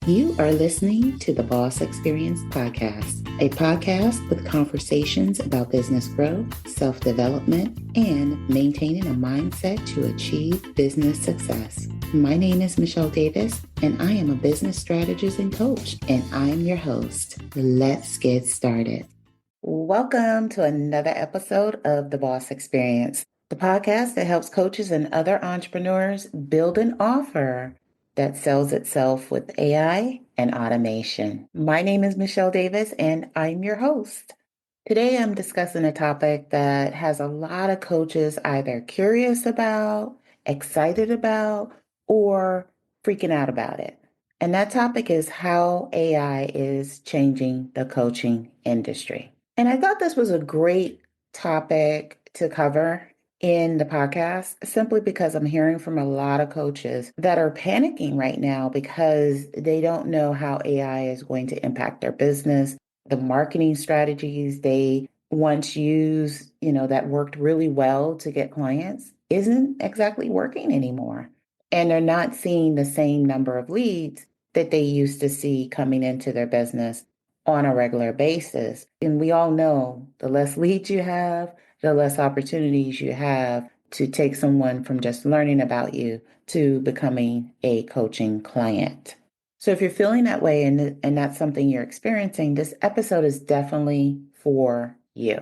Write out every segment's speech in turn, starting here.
You are listening to the Boss Experience Podcast, a podcast with conversations about business growth, self-development, and maintaining a mindset to achieve business success. My name is Michele Davis, and I am a business strategist and coach, and I am your host. Let's get started. Welcome to another episode of the Boss Experience, the podcast that helps coaches and other entrepreneurs build an offer that sells itself with AI and automation. My name is Michele Davis, and I'm your host. Today, I'm discussing a topic that has a lot of coaches either curious about, excited about, or freaking out about it. And that topic is how AI is changing the coaching industry. And I thought this was a great topic to cover in the podcast simply because I'm hearing from a lot of coaches that are panicking right now because they don't know how AI is going to impact their business. The marketing strategies they once used, that worked really well to get clients isn't exactly working anymore. And they're not seeing the same number of leads that they used to see coming into their business on a regular basis. And we all know the less leads you have, the less opportunities you have to take someone from just learning about you to becoming a coaching client. So if you're feeling that way and that's something you're experiencing, this episode is definitely for you.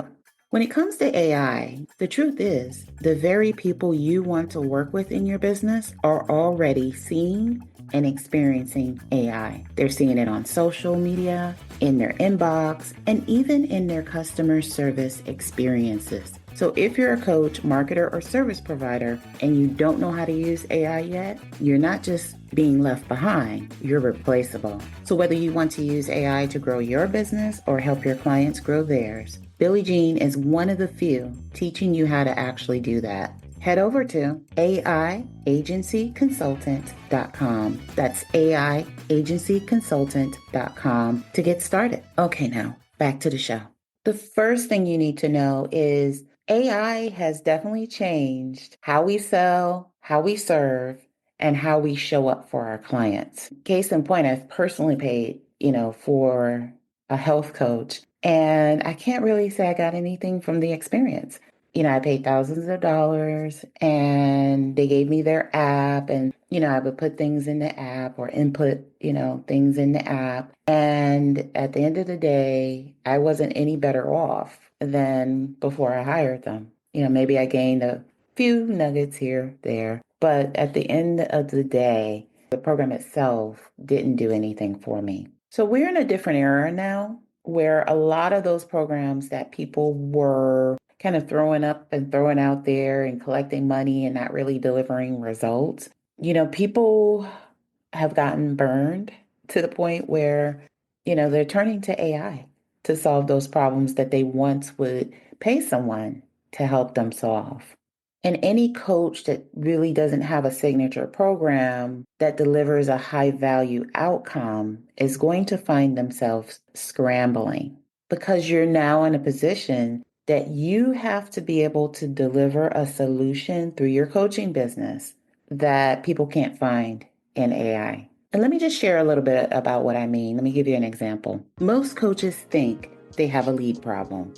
When it comes to AI, the truth is the very people you want to work with in your business are already seeing and experiencing AI. They're seeing it on social media, in their inbox, and even in their customer service experiences. So if you're a coach, marketer, or service provider and you don't know how to use AI yet, you're not just being left behind, you're replaceable. So whether you want to use AI to grow your business or help your clients grow theirs, Billie Jean is one of the few teaching you how to actually do that. Head over to AIagencyconsultant.com. That's AIagencyconsultant.com to get started. Okay, now back to the show. The first thing you need to know is AI has definitely changed how we sell, how we serve, and how we show up for our clients. Case in point, I've personally paid, for a health coach, and I can't really say I got anything from the experience. I paid thousands of dollars and they gave me their app and, I would put things in the app or input, things in the app. And at the end of the day, I wasn't any better off than before I hired them. Maybe I gained a few nuggets here, there, but at the end of the day, the program itself didn't do anything for me. So we're in a different era now where a lot of those programs that people were kind of throwing up and throwing out there and collecting money and not really delivering results. People have gotten burned to the point where, they're turning to AI to solve those problems that they once would pay someone to help them solve. And any coach that really doesn't have a signature program that delivers a high value outcome is going to find themselves scrambling because you're now in a position that you have to be able to deliver a solution through your coaching business that people can't find in AI. And let me just share a little bit about what I mean. Let me give you an example. Most coaches think they have a lead problem,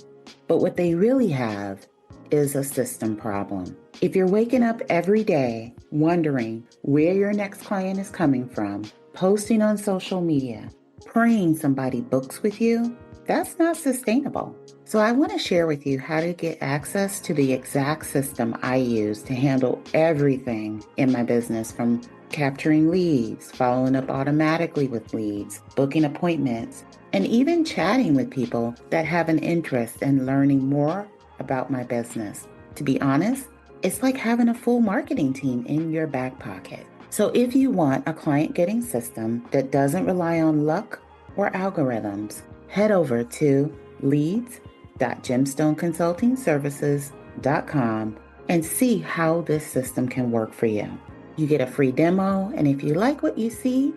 but what they really have is a system problem. If you're waking up every day wondering where your next client is coming from, posting on social media, praying somebody books with you, that's not sustainable. So I want to share with you how to get access to the exact system I use to handle everything in my business, from capturing leads, following up automatically with leads, booking appointments, and even chatting with people that have an interest in learning more about my business. To be honest, it's like having a full marketing team in your back pocket. So if you want a client getting system that doesn't rely on luck or algorithms, head over to leads.gemstoneconsultingservices.com and see how this system can work for you. You get a free demo, and if you like what you see,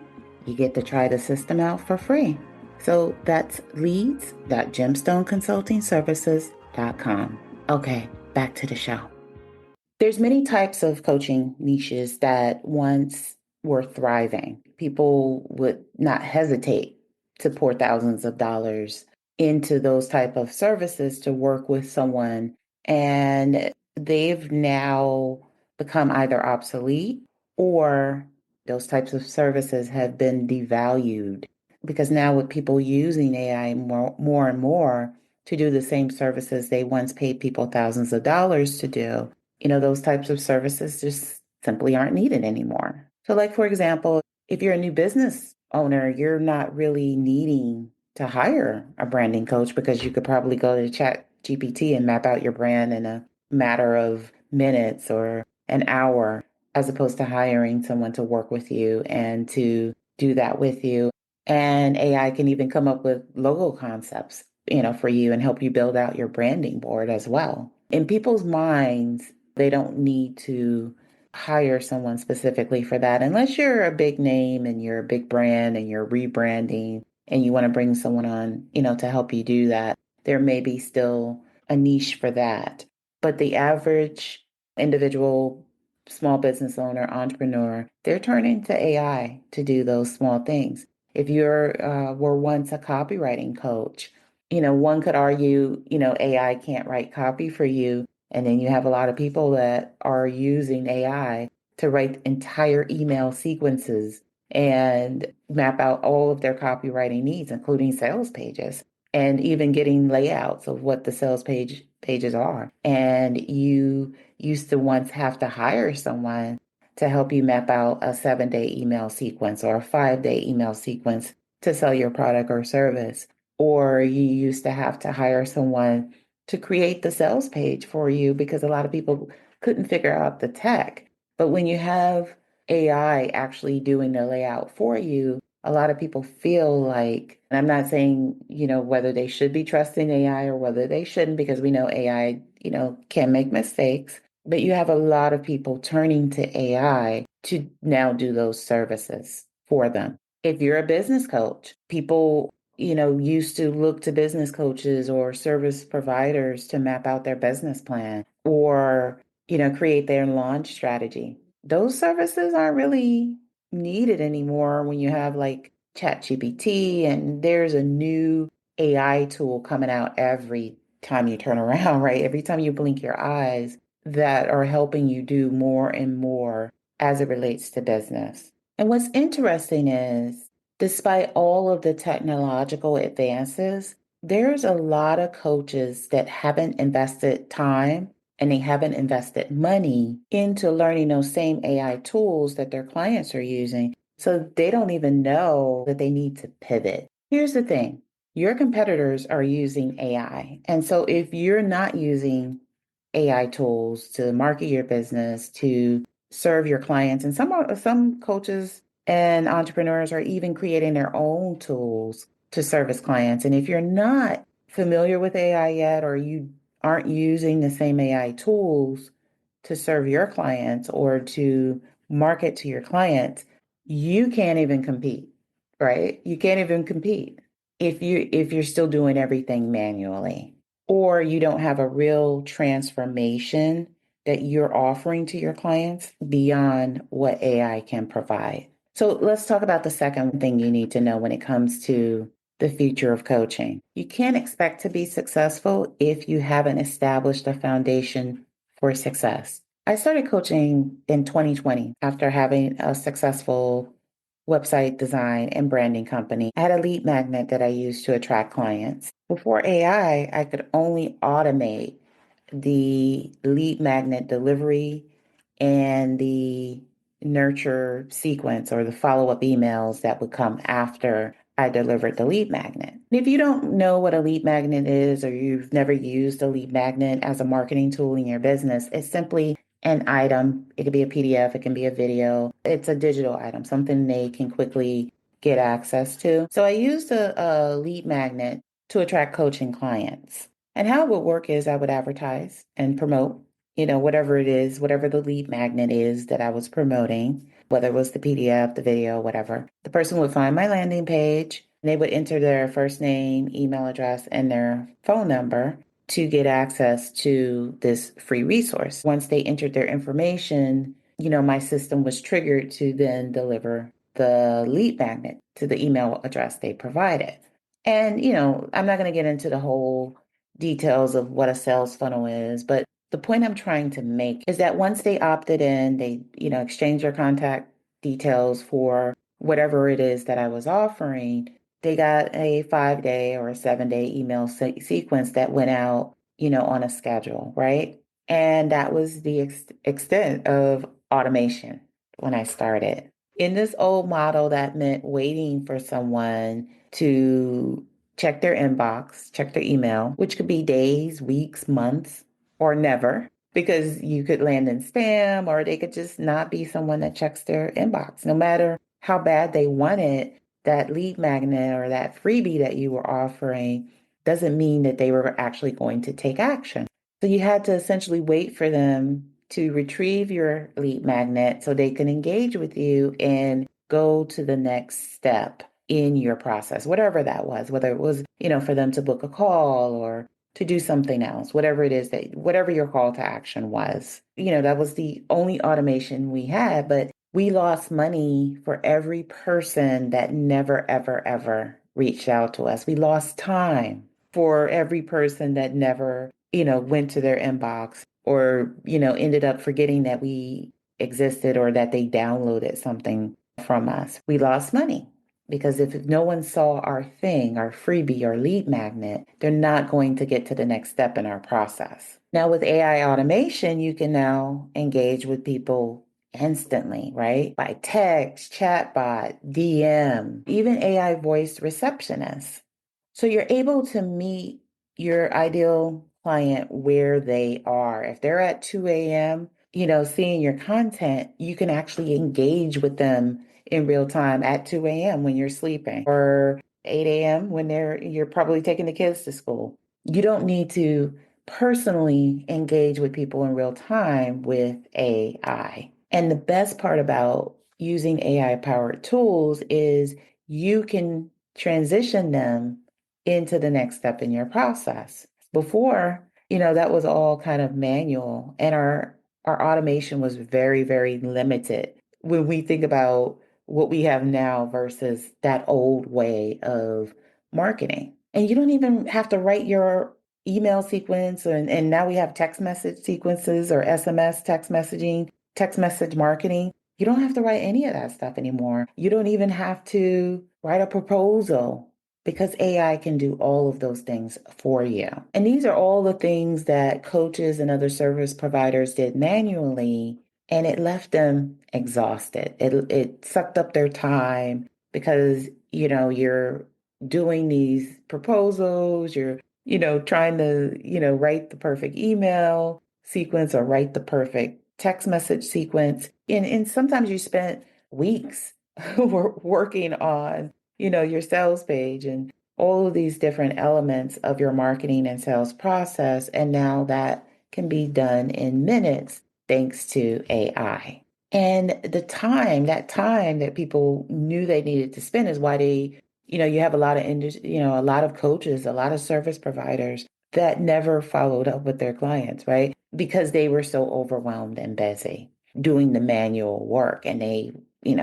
you get to try the system out for free. So that's leads.gemstoneconsultingservices.com. Okay, back to the show. There's many types of coaching niches that once were thriving. People would not hesitate to pour thousands of dollars into those type of services to work with someone. And they've now become either obsolete or those types of services have been devalued because now with people using AI more and more to do the same services they once paid people thousands of dollars to do, those types of services just simply aren't needed anymore. So, like, for example, if you're a new business owner, you're not really needing to hire a branding coach because you could probably go to Chat GPT and map out your brand in a matter of minutes or an hour, as opposed to hiring someone to work with you and to do that with you. And AI can even come up with logo concepts, for you and help you build out your branding board as well. In people's minds, they don't need to hire someone specifically for that unless you're a big name and you're a big brand and you're rebranding and you want to bring someone on, to help you do that. There may be still a niche for that. But the average individual, small business owner, entrepreneur, they're turning to AI to do those small things. If you're were once a copywriting coach, one could argue, AI can't write copy for you. And then you have a lot of people that are using AI to write entire email sequences and map out all of their copywriting needs, including sales pages and even getting layouts of what the pages are. And you used to once have to hire someone to help you map out a 7-day email sequence or a 5-day email sequence to sell your product or service. Or you used to have to hire someone to create the sales page for you because a lot of people couldn't figure out the tech. But when you have AI actually doing the layout for you, a lot of people feel like, and I'm not saying, whether they should be trusting AI or whether they shouldn't, because we know AI, can make mistakes. But you have a lot of people turning to AI to now do those services for them. If you're a business coach, people used to look to business coaches or service providers to map out their business plan or, create their launch strategy. Those services aren't really needed anymore when you have like ChatGPT and there's a new AI tool coming out every time you turn around, right? Every time you blink your eyes that are helping you do more and more as it relates to business. And what's interesting is, despite all of the technological advances, there's a lot of coaches that haven't invested time and they haven't invested money into learning those same AI tools that their clients are using. So they don't even know that they need to pivot. Here's the thing. Your competitors are using AI. And so if you're not using AI tools to market your business, to serve your clients, and some coaches and entrepreneurs are even creating their own tools to service clients. And if you're not familiar with AI yet, or you aren't using the same AI tools to serve your clients or to market to your clients, you can't even compete, right? You can't even compete if you're still doing everything manually or you don't have a real transformation that you're offering to your clients beyond what AI can provide. So let's talk about the second thing you need to know when it comes to the future of coaching. You can't expect to be successful if you haven't established a foundation for success. I started coaching in 2020 after having a successful website design and branding company. I had a lead magnet that I used to attract clients. Before AI, I could only automate the lead magnet delivery and the nurture sequence or the follow up emails that would come after I delivered the lead magnet. If you don't know what a lead magnet is or you've never used a lead magnet as a marketing tool in your business, it's simply an item. It could be a PDF, it can be a video. It's a digital item, something they can quickly get access to. So I used a lead magnet to attract coaching clients. And how it would work is I would advertise and promote, whatever it is, whatever the lead magnet is that I was promoting, whether it was the PDF, the video, whatever. The person would find my landing page. And they would enter their first name, email address, and their phone number to get access to this free resource. Once they entered their information, my system was triggered to then deliver the lead magnet to the email address they provided. And, I'm not going to get into the whole details of what a sales funnel is, but the point I'm trying to make is that once they opted in, they, exchanged their contact details for whatever it is that I was offering, they got a 5 day or a 7 day email sequence that went out, on a schedule, right? And that was the extent of automation when I started. In this old model, that meant waiting for someone to check their inbox, check their email, which could be days, weeks, months, or never, because you could land in spam or they could just not be someone that checks their inbox. No matter how bad they wanted that lead magnet or that freebie that you were offering, doesn't mean that they were actually going to take action. So you had to essentially wait for them to retrieve your lead magnet so they can engage with you and go to the next step in your process, whatever that was, whether it was, for them to book a call or to do something else, whatever it is that, whatever your call to action was. That was the only automation we had, but we lost money for every person that never, ever, ever reached out to us. We lost time for every person that never, went to their inbox or, ended up forgetting that we existed or that they downloaded something from us. We lost money because if no one saw our thing, our freebie, our lead magnet, they're not going to get to the next step in our process. Now, with AI automation, you can now engage with people instantly, right? By text, chatbot, DM, even AI voice receptionists. So you're able to meet your ideal client where they are. If they're at 2 a.m., seeing your content, you can actually engage with them in real time at 2 a.m. when you're sleeping or 8 a.m. when you're probably taking the kids to school. You don't need to personally engage with people in real time with AI. And the best part about using AI powered tools is you can transition them into the next step in your process. Before, that was all kind of manual and our automation was very, very limited when we think about what we have now versus that old way of marketing. And you don't even have to write your email sequence and now we have text message sequences or SMS text messaging, text message marketing. You don't have to write any of that stuff anymore. You don't even have to write a proposal because AI can do all of those things for you. And these are all the things that coaches and other service providers did manually, and it left them exhausted. It sucked up their time because, you're doing these proposals, you're, trying to, write the perfect email sequence or write the perfect text message sequence. And sometimes you spent weeks working on your sales page and all of these different elements of your marketing and sales process. And now that can be done in minutes thanks to AI. And that time that people knew they needed to spend is why you have a lot of, a lot of coaches, a lot of service providers that never followed up with their clients, right? Because they were so overwhelmed and busy doing the manual work and they,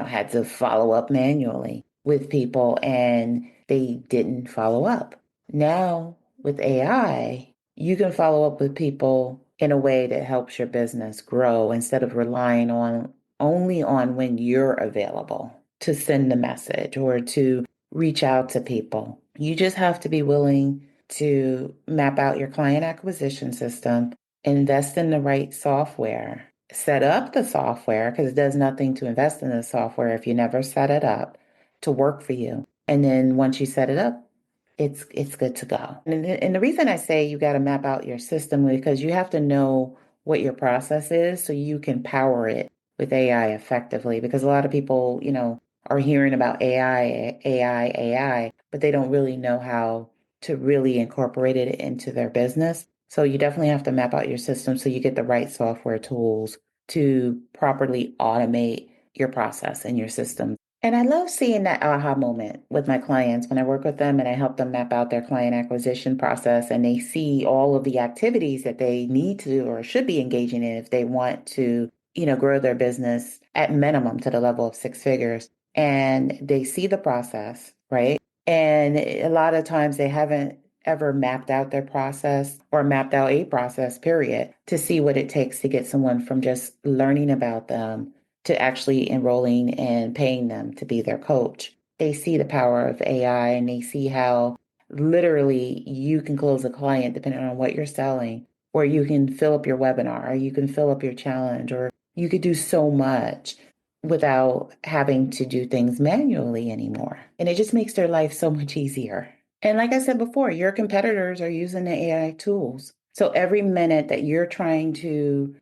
had to follow up manually with people and they didn't follow up. Now with AI, you can follow up with people in a way that helps your business grow instead of relying on only on when you're available to send the message or to reach out to people. You just have to be willing to map out your client acquisition system, invest in the right software, set up the software because it does nothing to invest in the software if you never set it up to work for you. And then once you set it up, it's good to go. And the reason I say you got to map out your system because you have to know what your process is so you can power it with AI effectively. Because a lot of people, are hearing about AI, but they don't really know how to really incorporate it into their business. So you definitely have to map out your system so you get the right software tools to properly automate your process and your system. And I love seeing that aha moment with my clients when I work with them and I help them map out their client acquisition process and they see all of the activities that they need to or should be engaging in if they want to grow their business at minimum to the level of six figures. And they see the process, right? And a lot of times they haven't ever mapped out their process or mapped out a process, period, to see what it takes to get someone from just learning about them to actually enrolling and paying them to be their coach. They see the power of AI and they see how literally you can close a client depending on what you're selling, or you can fill up your webinar, or you can fill up your challenge, or you could do so much without having to do things manually anymore. And it just makes their life so much easier. And like I said before, your competitors are using the AI tools. So every minute that you're trying to,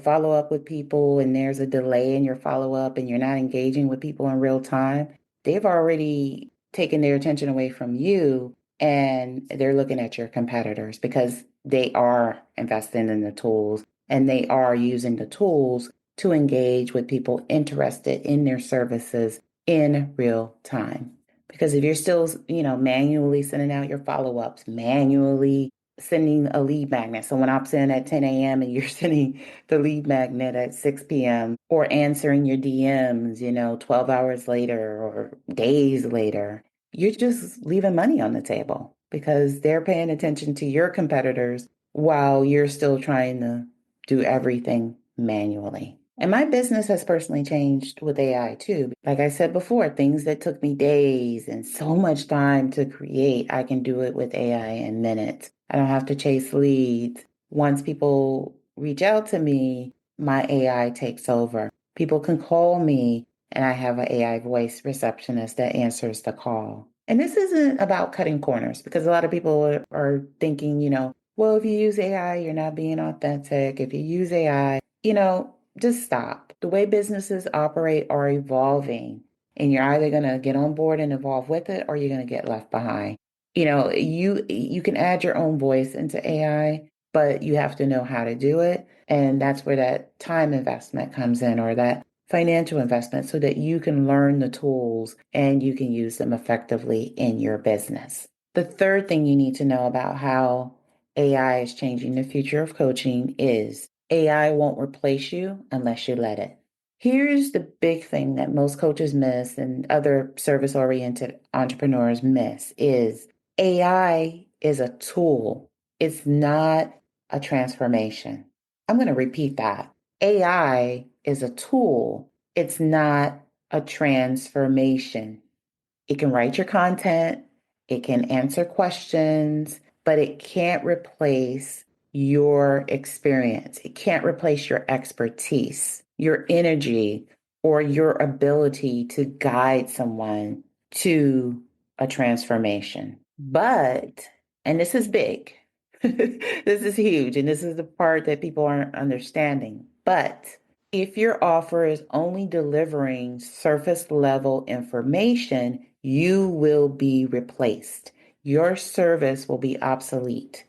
follow up with people and there's a delay in your follow up and you're not engaging with people in real time, they've already taken their attention away from you and they're looking at your competitors because they are investing in the tools and they are using the tools to engage with people interested in their services in real time. Because if you're still, manually sending out your follow-ups, manually sending a lead magnet. So when I'm sending at 10 a.m. and you're sending the lead magnet at 6 p.m. or answering your DMs, 12 hours later or days later, you're just leaving money on the table because they're paying attention to your competitors while you're still trying to do everything manually. And my business has personally changed with AI too. Like I said before, things that took me days and so much time to create, I can do it with AI in minutes. I don't have to chase leads. Once people reach out to me, my AI takes over. People can call me and I have an AI voice receptionist that answers the call. And this isn't about cutting corners because a lot of people are thinking, well, if you use AI, you're not being authentic. If you use AI, just stop. The way businesses operate are evolving, and you're either going to get on board and evolve with it or you're going to get left behind. You can add your own voice into AI, but you have to know how to do it. And that's where that time investment comes in or that financial investment so that you can learn the tools and you can use them effectively in your business. The third thing you need to know about how AI is changing the future of coaching is AI won't replace you unless you let it. Here's the big thing that most coaches miss and other service-oriented entrepreneurs miss is AI is a tool. It's not a transformation. I'm going to repeat that. AI is a tool. It's not a transformation. It can write your content, it can answer questions, but it can't replace your experience. It can't replace your expertise, your energy, or your ability to guide someone to a transformation. But, and this is big, this is huge, and this is the part that people aren't understanding. But if your offer is only delivering surface level information, you will be replaced. Your service will be obsolete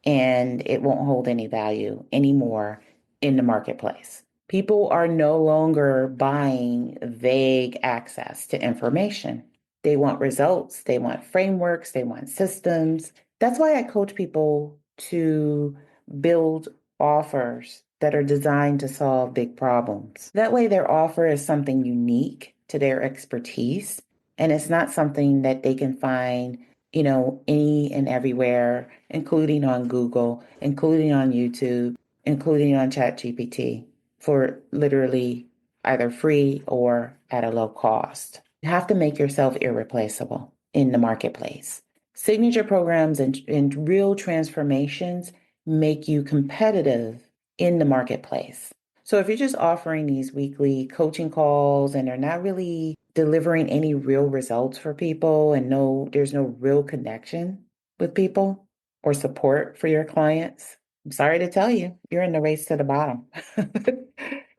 and it won't hold any value anymore in the marketplace. People are no longer buying vague access to information. They want results, they want frameworks, they want systems. That's why I coach people to build offers that are designed to solve big problems. That way, their offer is something unique to their expertise, and it's not something that they can find any and everywhere, including on Google, including on YouTube, including on ChatGPT for literally either free or at a low cost. You have to make yourself irreplaceable in the marketplace. Signature programs and real transformations make you competitive in the marketplace. So if you're just offering these weekly coaching calls and they're not really delivering any real results for people and there's no real connection with people or support for your clients, I'm sorry to tell you, you're in the race to the bottom.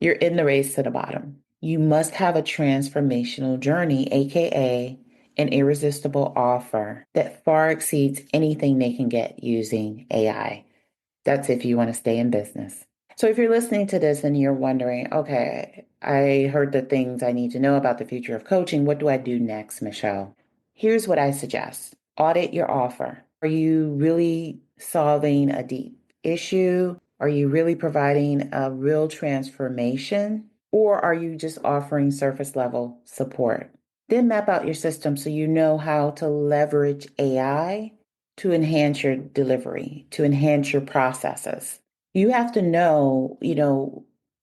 You're in the race to the bottom. You must have a transformational journey, aka an irresistible offer that far exceeds anything they can get using AI. That's if you want to stay in business. So if you're listening to this and you're wondering, okay, I heard the things I need to know about the future of coaching. What do I do next, Michelle? Here's what I suggest. Audit your offer. Are you really solving a deep issue? Are you really providing a real transformation, or are you just offering surface level support? Then map out your system so you know how to leverage AI to enhance your delivery, to enhance your processes. You have to know,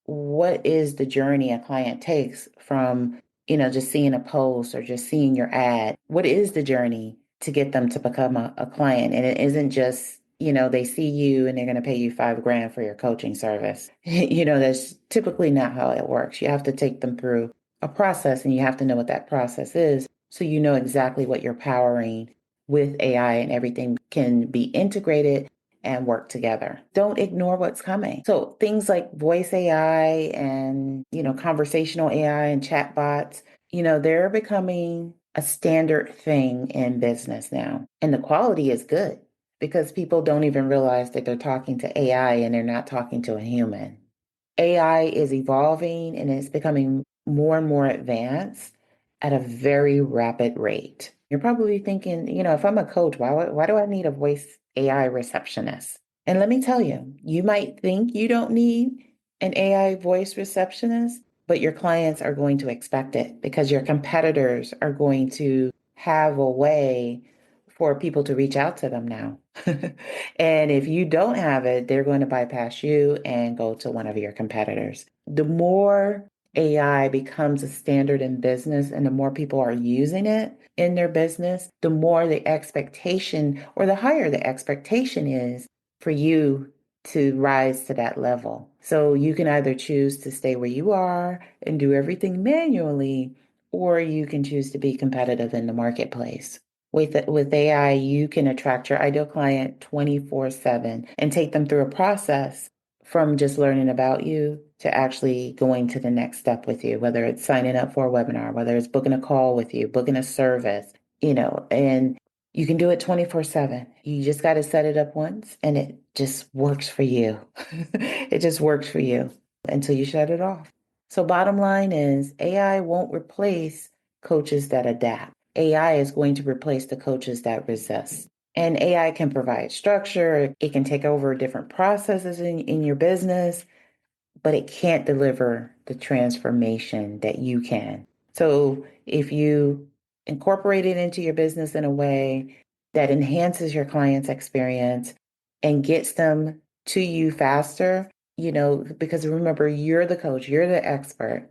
what is the journey a client takes from, just seeing a post or just seeing your ad. What is the journey to get them to become a client? And it isn't just, they see you and they're going to pay you $5,000 for your coaching service. That's typically not how it works. You have to take them through a process, and you have to know what that process is so you know exactly what you're powering with AI, and everything can be integrated and work together. Don't ignore what's coming. So things like voice AI and, conversational AI and chatbots, they're becoming a standard thing in business now. And the quality is good because people don't even realize that they're talking to AI and they're not talking to a human. AI is evolving and it's becoming more and more advanced at a very rapid rate. You're probably thinking, if I'm a coach, why do I need a voice AI receptionist? And let me tell you, you might think you don't need an AI voice receptionist, but your clients are going to expect it because your competitors are going to have a way for people to reach out to them now. And if you don't have it, they're going to bypass you and go to one of your competitors. The more AI becomes a standard in business and the more people are using it in their business, the more the expectation or the higher the expectation is for you to rise to that level. So you can either choose to stay where you are and do everything manually, or you can choose to be competitive in the marketplace. With AI, you can attract your ideal client 24/7 and take them through a process from just learning about you to actually going to the next step with you, whether it's signing up for a webinar, whether it's booking a call with you, booking a service, and you can do it 24/7. You just got to set it up once and it just works for you. It just works for you until you shut it off. So bottom line is AI won't replace coaches that adapt. AI is going to replace the coaches that resist. And AI can provide structure, it can take over different processes in your business, but it can't deliver the transformation that you can. So if you incorporate it into your business in a way that enhances your client's experience and gets them to you faster, because remember, you're the coach, you're the expert.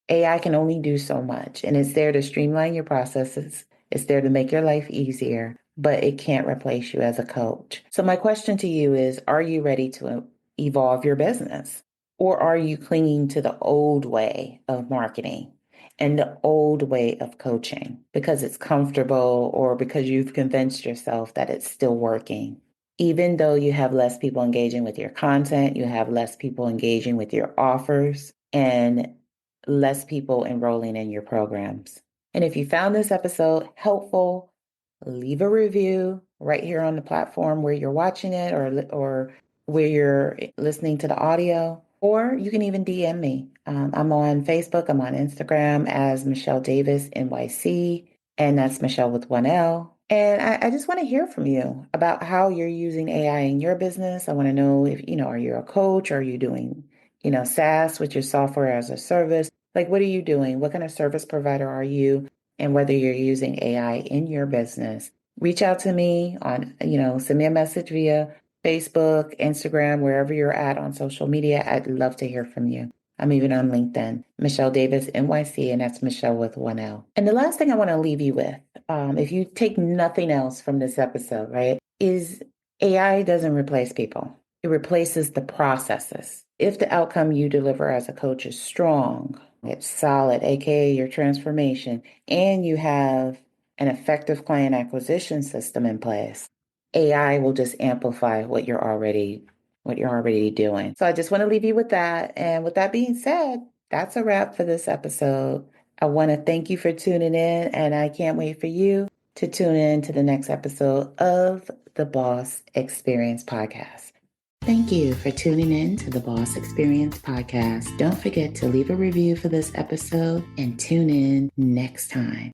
AI can only do so much, and it's there to streamline your processes. It's there to make your life easier, but it can't replace you as a coach. So my question to you is, are you ready to evolve your business? Or are you clinging to the old way of marketing and the old way of coaching because it's comfortable or because you've convinced yourself that it's still working? Even though you have less people engaging with your content, you have less people engaging with your offers, and less people enrolling in your programs. And if you found this episode helpful, leave a review right here on the platform where you're watching it, or where you're listening to the audio, or you can even DM me. I'm on Facebook, I'm on Instagram as Michele Davis NYC, and that's Michele with 1L. And I just want to hear from you about how you're using AI in your business. I want to know if, are you a coach? Are you doing, SaaS, with your software as a service? Like, what are you doing? What kind of service provider are you? And whether you're using AI in your business, reach out to me on, send me a message via Facebook, Instagram, wherever you're at on social media. I'd love to hear from you. I'm even on LinkedIn, Michele Davis NYC, and that's Michele with 1L. And the last thing I want to leave you with, if you take nothing else from this episode, right, is AI doesn't replace people. It replaces the processes. If the outcome you deliver as a coach is strong, it's solid, aka your transformation, and you have an effective client acquisition system in place, AI will just amplify what you're already doing. So I just want to leave you with that. And with that being said, that's a wrap for this episode. I want to thank you for tuning in, and I can't wait for you to tune in to the next episode of the Boss Experience Podcast. Thank you for tuning in to the Boss Experience Podcast. Don't forget to leave a review for this episode and tune in next time.